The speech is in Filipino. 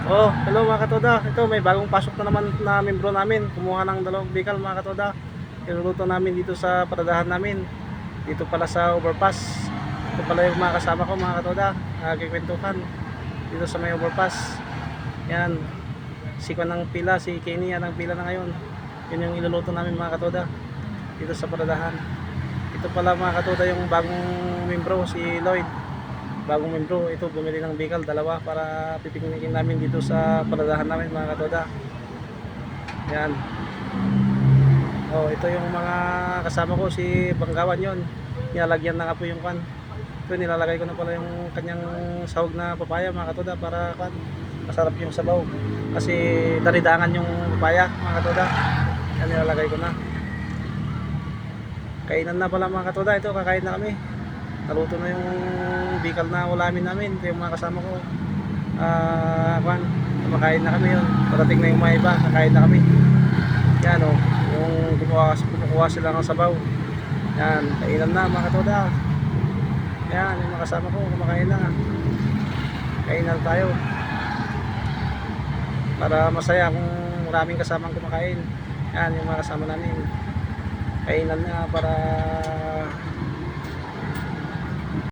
Oh, hello mga katoda. Ito may bagong pasok na naman na membro namin. Kumuha ng dalawang bikal mga katoda. Iluluto namin dito sa paradahan namin. Dito pala sa overpass. Ito pala yung mga kasama ko mga katoda. Nagkikwentuhan dito sa may overpass. Yan. Si Kwan ng pila, si Kenny yan ang pila na ngayon. Yun yung iluluto namin mga katoda. Dito sa paradahan. Ito pala mga katoda yung bagong membro, si Lloyd. Bagong membro, ito bumili ng bikal, dalawa para pipiknikin namin dito sa paradahan namin mga katoda. Yan. Oh, ito yung mga kasama ko, si Banggawan yon. Nilalagyan na nga po yung kan. Ito nilalagay ko na pala yung kanyang sahog na papaya mga katoda para kan masarap yung sabaw. Kasi daridangan yung papaya mga katoda. Yan nilalagay ko na. Kainan na pala mga katoda, ito kakain na kami. Naluto na yung bikal na ulamin namin. Ito yung mga kasama ko. Kwan, kumakain na kami yun. Parating na yung mga iba, kakain na kami. Yan o, yung kumukuha sila ng sabaw. Yan, kainan na mga katoda. Yan, yung mga kasama ko, kumakain na. Kainan tayo. Para masaya kung maraming kasamang kumakain. Yan, yung mga kasama namin. Kainan na para